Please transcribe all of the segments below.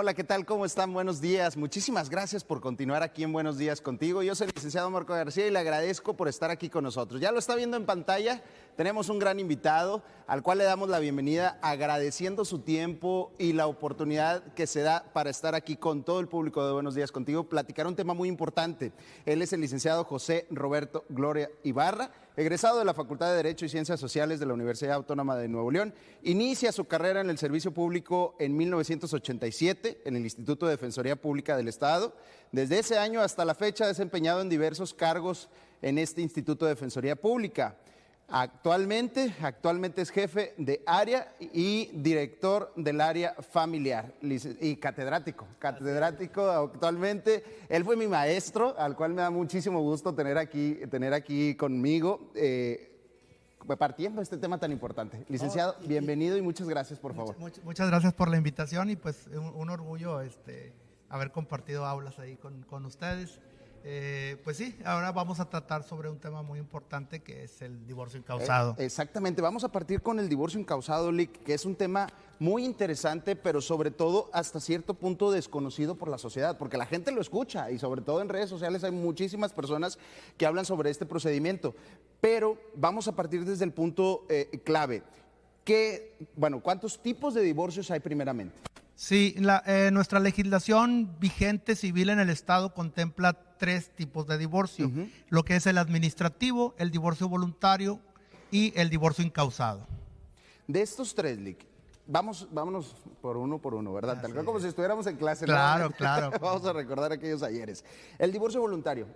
Hola, ¿qué tal? ¿Cómo están? Buenos días. Muchísimas gracias por continuar aquí en Buenos Días contigo. Yo soy el licenciado Marco García y le agradezco por estar aquí con nosotros. Ya lo está viendo en pantalla, tenemos un gran invitado al cual le damos la bienvenida agradeciendo su tiempo y la oportunidad que se da para estar aquí con todo el público de Buenos Días contigo, platicar un tema muy importante. Él es el licenciado José Roberto Gloria Ibarra, egresado de la Facultad de Derecho y Ciencias Sociales de la Universidad Autónoma de Nuevo León. Inicia su carrera en el servicio público en 1987 en el Instituto de Defensoría Pública del Estado. Desde ese año hasta la fecha ha desempeñado en diversos cargos en este Instituto de Defensoría Pública. Actualmente es jefe de área y director del área familiar y catedrático actualmente. Él fue mi maestro, al cual me da muchísimo gusto tener aquí conmigo, partiendo este tema tan importante. Licenciado, bienvenido y muchas gracias, por favor. Muchas gracias por la invitación y pues un orgullo haber compartido aulas ahí con ustedes. Pues sí, ahora vamos a tratar sobre un tema muy importante que es el divorcio incausado. Exactamente, vamos a partir con el divorcio incausado, Lic, que es un tema muy interesante, pero sobre todo hasta cierto punto desconocido por la sociedad, porque la gente lo escucha y sobre todo en redes sociales hay muchísimas personas que hablan sobre este procedimiento, pero vamos a partir desde el punto clave. ¿Cuántos tipos de divorcios hay primeramente? Sí, nuestra legislación vigente civil en el Estado contempla 3 tipos de divorcio, lo que es el administrativo, el divorcio voluntario y el divorcio incausado. De estos 3, Lic, vámonos por uno, ¿verdad? Tal cual como si estuviéramos en clase. Claro. Vamos a recordar aquellos ayeres. El divorcio voluntario,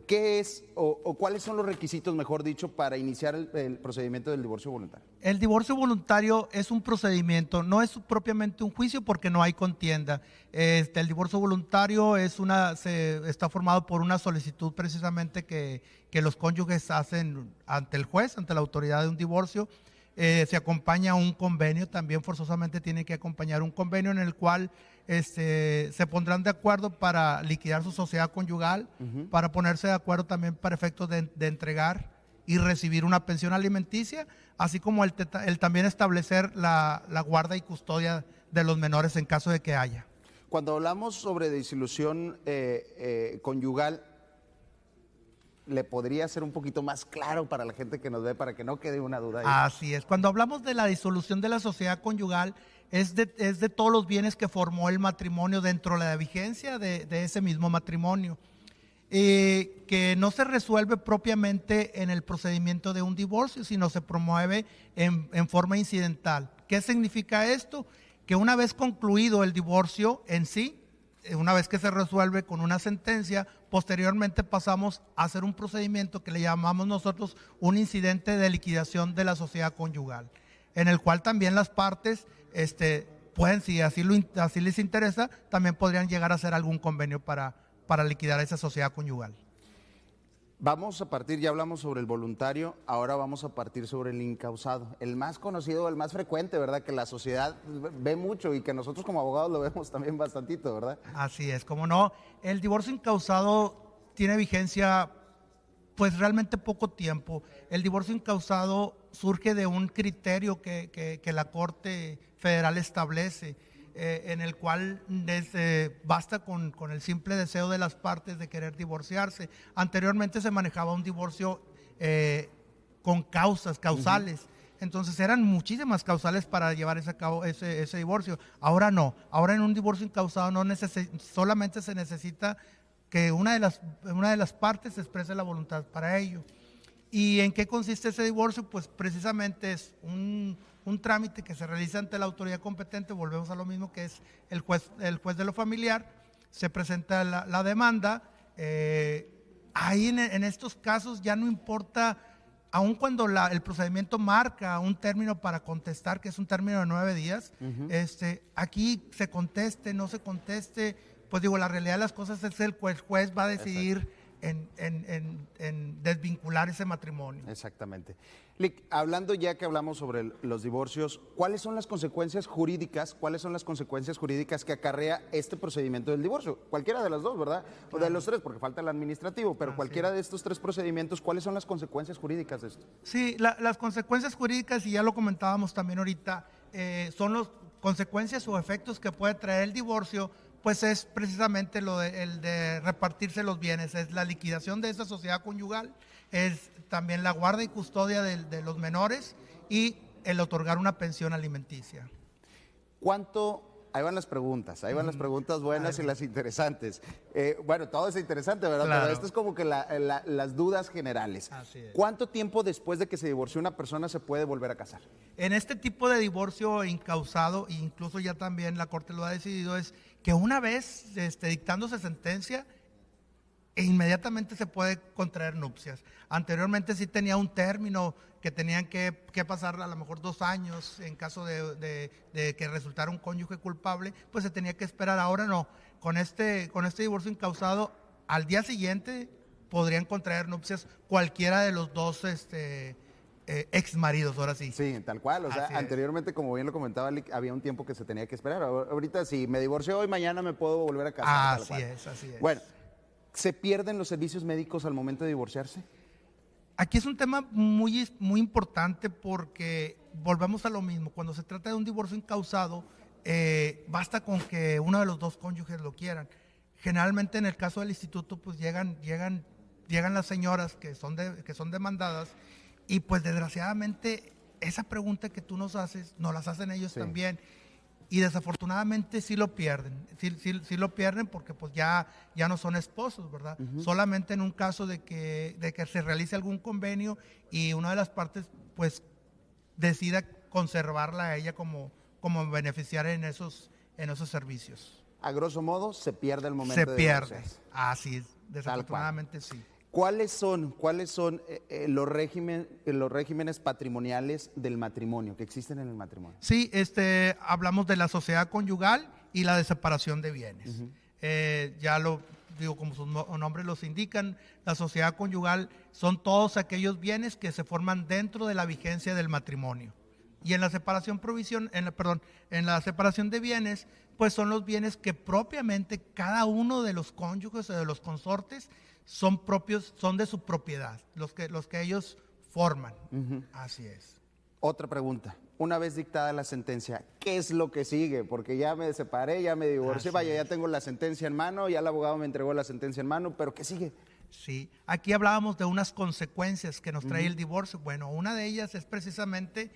¿qué es o cuáles son los requisitos, mejor dicho, para iniciar el procedimiento del divorcio voluntario? El divorcio voluntario es un procedimiento, no es propiamente un juicio porque no hay contienda. El divorcio voluntario está formado por una solicitud precisamente que los cónyuges hacen ante el juez, ante la autoridad de un divorcio. Se acompaña un convenio, también forzosamente tiene que acompañar un convenio en el cual se pondrán de acuerdo para liquidar su sociedad conyugal, para ponerse de acuerdo también para efectos de entregar y recibir una pensión alimenticia, así como el también establecer la guarda y custodia de los menores en caso de que haya. Cuando hablamos sobre disolución conyugal, ¿le podría ser un poquito más claro para la gente que nos ve, para que no quede una duda ahí? Así es. Cuando hablamos de la disolución de la sociedad conyugal, es de todos los bienes que formó el matrimonio dentro de la vigencia de ese mismo matrimonio, que no se resuelve propiamente en el procedimiento de un divorcio, sino se promueve en forma incidental. ¿Qué significa esto? Que una vez concluido el divorcio en sí, una vez que se resuelve con una sentencia, posteriormente pasamos a hacer un procedimiento que le llamamos nosotros un incidente de liquidación de la sociedad conyugal, en el cual también las partes pueden, si así les interesa, también podrían llegar a hacer algún convenio para liquidar esa sociedad conyugal. Vamos a partir, ya hablamos sobre el voluntario, ahora vamos a partir sobre el incausado, el más conocido, el más frecuente, ¿verdad? Que la sociedad ve mucho y que nosotros como abogados lo vemos también bastantito, ¿verdad? Así es, como no. El divorcio incausado tiene vigencia pues realmente poco tiempo. El divorcio incausado surge de un criterio que la Corte Federal establece, en el cual basta con el simple deseo de las partes de querer divorciarse. Anteriormente se manejaba un divorcio con causales. Entonces eran muchísimas causales para llevar a cabo ese divorcio. Ahora no. Ahora en un divorcio incausado solamente se necesita que una de las partes exprese la voluntad para ello. ¿Y en qué consiste ese divorcio? Pues precisamente es un trámite que se realiza ante la autoridad competente. Volvemos a lo mismo, que es el juez de lo familiar. Se presenta la demanda. Ahí en estos casos ya no importa, aun cuando el procedimiento marca un término para contestar, que es un término de 9 días, aquí se conteste, no se conteste, pues digo, la realidad de las cosas es el juez va a decidir en desvincular ese matrimonio. Exactamente. Lic, hablando ya que hablamos sobre los divorcios, ¿cuáles son las consecuencias jurídicas que acarrea este procedimiento del divorcio? Cualquiera de las dos, ¿verdad? O de los 3, porque falta el administrativo, pero cualquiera de estos 3 procedimientos, ¿cuáles son las consecuencias jurídicas de esto? Sí, las consecuencias jurídicas, y ya lo comentábamos también ahorita, son consecuencias o efectos que puede traer el divorcio, pues es precisamente el de repartirse los bienes, es la liquidación de esa sociedad conyugal, es también la guarda y custodia de los menores y el otorgar una pensión alimenticia. ¿Cuánto? Ahí van las preguntas buenas y las interesantes. Bueno, todo es interesante, ¿verdad? Claro. Pero esto es como que las dudas generales. Así es. ¿Cuánto tiempo después de que se divorció una persona se puede volver a casar? En este tipo de divorcio incausado, e incluso ya también la Corte lo ha decidido, es que una vez dictándose sentencia, inmediatamente se puede contraer nupcias. Anteriormente sí tenía un término que tenían que pasar a lo mejor 2 años en caso de que resultara un cónyuge culpable, pues se tenía que esperar. Ahora no, con este divorcio incausado, al día siguiente podrían contraer nupcias cualquiera de los dos ex maridos, ahora sí. Sí, tal cual. O sea, Así es. anteriormente, como bien lo comentaba, había un tiempo que se tenía que esperar. Ahorita, si me divorcio hoy, mañana me puedo volver a casar. Así es. Bueno, ¿se pierden los servicios médicos al momento de divorciarse? Aquí es un tema muy, muy importante porque volvemos a lo mismo. Cuando se trata de un divorcio incausado, basta con que uno de los dos cónyuges lo quieran. Generalmente en el caso del instituto, pues llegan las señoras que son demandadas y pues desgraciadamente esa pregunta que tú nos haces, nos las hacen ellos también. Y desafortunadamente sí lo pierden, sí lo pierden porque pues ya no son esposos, ¿verdad? Solamente en un caso de que se realice algún convenio y una de las partes pues decida conservarla a ella como beneficiaria en esos servicios. A grosso modo, se pierde el momento Se de pierde, divorciarse. así es, desafortunadamente sí. ¿Cuáles son los regímenes patrimoniales del matrimonio, que existen en el matrimonio? Sí, hablamos de la sociedad conyugal y la de separación de bienes. Ya lo digo, como sus nombres los indican, la sociedad conyugal son todos aquellos bienes que se forman dentro de la vigencia del matrimonio. Y en la separación en la separación de bienes, pues son los bienes que propiamente cada uno de los cónyuges o de los consortes son propios, son de su propiedad, los que ellos forman. Así es. Otra pregunta. Una vez dictada la sentencia, ¿qué es lo que sigue? Porque ya me separé, ya me divorcié, ya tengo la sentencia en mano, ya el abogado me entregó la sentencia en mano, pero ¿qué sigue? Sí, aquí hablábamos de unas consecuencias que nos trae el divorcio. Bueno, una de ellas es precisamente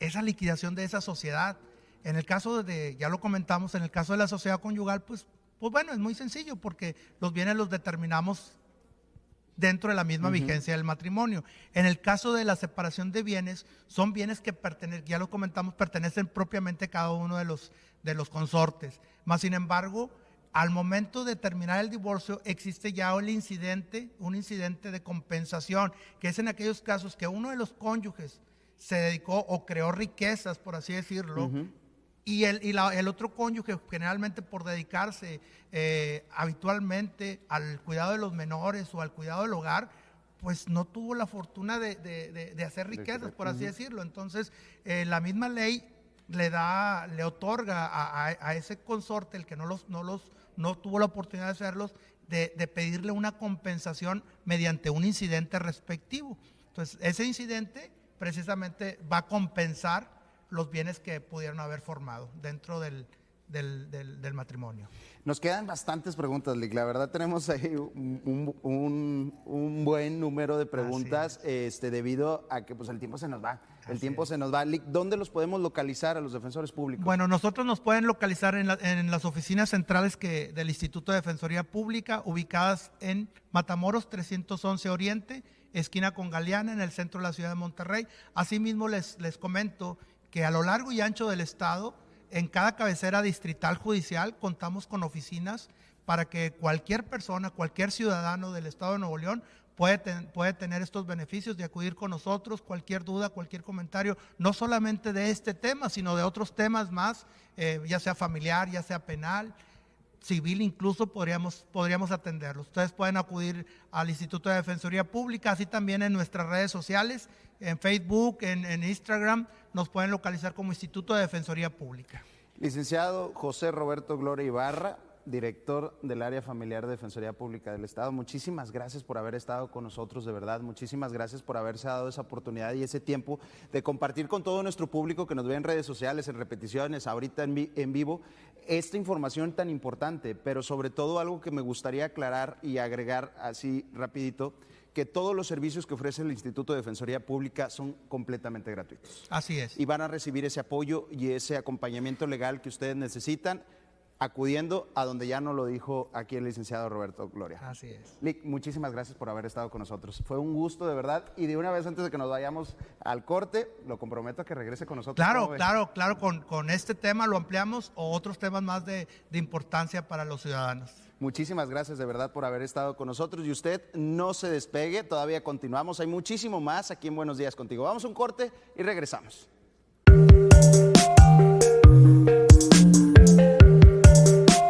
esa liquidación de esa sociedad. En el caso ya lo comentamos, en el caso de la sociedad conyugal, pues bueno, es muy sencillo porque los bienes los determinamos dentro de la misma vigencia del matrimonio. En el caso de la separación de bienes, son bienes que ya lo comentamos, pertenecen propiamente a cada uno de los consortes. Más sin embargo, al momento de terminar el divorcio, existe ya un incidente de compensación, que es en aquellos casos que uno de los cónyuges se dedicó o creó riquezas, por así decirlo, y el otro cónyuge, generalmente por dedicarse habitualmente al cuidado de los menores o al cuidado del hogar, pues no tuvo la fortuna de hacer riquezas, por así decirlo. Entonces, la misma ley le otorga a ese consorte, el que no tuvo la oportunidad de hacerlos, de pedirle una compensación mediante un incidente respectivo. Entonces, ese incidente precisamente va a compensar los bienes que pudieron haber formado dentro del matrimonio. Nos quedan bastantes preguntas, Lick. La verdad tenemos ahí un buen número de preguntas debido a que pues, el tiempo se nos va. Lick, ¿dónde los podemos localizar a los defensores públicos? Bueno, nosotros nos pueden localizar en las oficinas centrales del Instituto de Defensoría Pública, ubicadas en Matamoros 311 Oriente, esquina con Galeana, en el centro de la ciudad de Monterrey. Asimismo, les comento que a lo largo y ancho del estado, en cada cabecera distrital judicial, contamos con oficinas para que cualquier persona, cualquier ciudadano del estado de Nuevo León puede tener estos beneficios de acudir con nosotros, cualquier duda, cualquier comentario, no solamente de este tema, sino de otros temas más, ya sea familiar, ya sea penal, civil, incluso podríamos atenderlos. Ustedes pueden acudir al Instituto de Defensoría Pública, así también en nuestras redes sociales, en Facebook, en Instagram, nos pueden localizar como Instituto de Defensoría Pública. Licenciado José Roberto Gloria Ibarra, director del área familiar de Defensoría Pública del Estado. Muchísimas gracias por haber estado con nosotros, de verdad. Muchísimas gracias por haberse dado esa oportunidad y ese tiempo de compartir con todo nuestro público que nos ve en redes sociales, en repeticiones, ahorita en vivo, esta información tan importante, pero sobre todo algo que me gustaría aclarar y agregar así rapidito, que todos los servicios que ofrece el Instituto de Defensoría Pública son completamente gratuitos. Así es. Y van a recibir ese apoyo y ese acompañamiento legal que ustedes necesitan, acudiendo a donde ya nos lo dijo aquí el licenciado Roberto Gloria. Así es. Lic, muchísimas gracias por haber estado con nosotros. Fue un gusto, de verdad. Y de una vez antes de que nos vayamos al corte, lo comprometo a que regrese con nosotros. Claro, con este tema lo ampliamos o otros temas más de importancia para los ciudadanos. Muchísimas gracias de verdad por haber estado con nosotros y usted no se despegue, todavía continuamos, hay muchísimo más aquí en Buenos Días Contigo. Vamos a un corte y regresamos.